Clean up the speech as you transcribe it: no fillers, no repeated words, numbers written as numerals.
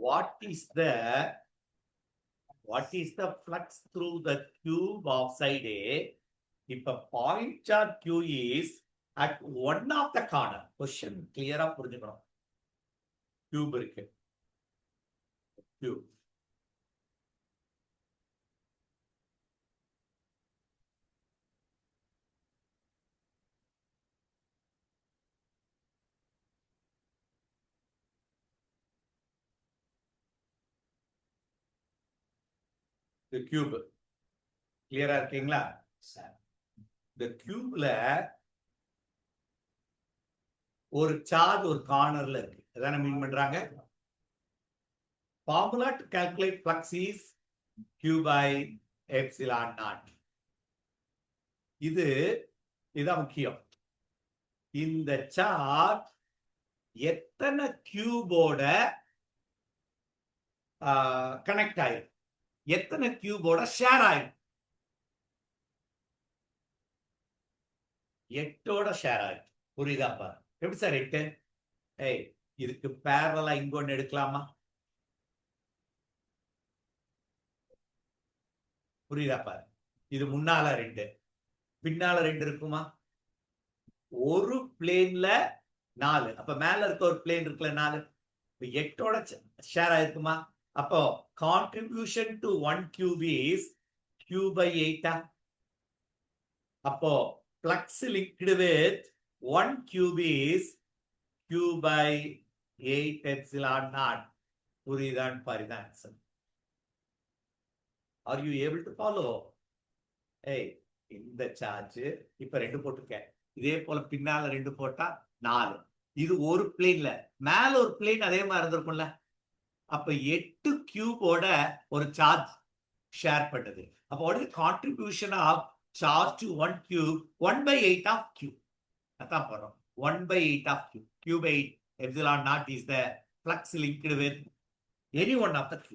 what is the flux through the cube of side A? If a point charge Q is at one of the corner, question clear ஆ புரிஞ்சுக்கணும். Cube இருக்கு. Cube. The cube. கிளியரா இருக்கீங்களா? இந்த கியூப்ல ஒரு charge ஒரு கார்னர்ல இருக்கு. அதான மீன் பண்றாங்க. Formula to calculate flux is Q by epsilon naught. இதுதான் முக்கியம். இந்த சார்ஜ் எத்தனை கியூபோட கனெக்ட் ஆயிரும், எத்தனை கியூபோட ஷேர் ஆயிரும்? 8ஓட ஷேர் ஆயிரும். புரியுதா பாரு? எப்படி சார் 8? இதுக்கு பேரலா இங்க ஒண்ணு எடுக்கலாமா? புரியுதா பாரு? இது முன்னால 2, பின்னால 2 இருக்குமா? ஒரு பிளேன்ல 4, அப்ப மேல இருக்க ஒரு பிளேன் இருக்குல்ல 4, 8ஓட ஷேர் ஆயிருக்குமா? அப்போ contribution to 1 cube is Q by 8. அப்போ flux linked with 1 cube is Q by 8 epsilon naught. புரியுதான் பாருதான் answer. Are you able to follow? இந்த சார்ஜ் இப்ப 2 போட்டுருக்கேன். இதே போல பின்னால 2 போட்டா 4. இது ஒரு பிளேன்ல, மேல ஒரு பிளேன் அதே மாதிரி இருந்திருக்கும்ல. அப்ப 8 கியூபோட ஒரு சார்ஜ் ஷேர் பண்ணுது. அப்போ what is the contribution of charge to 1 cube? 1 by 8 of Q. அதான் போறோம். 1 by 8 of Q. Q by 8 epsilon naught is the flux linked with any one of the Q.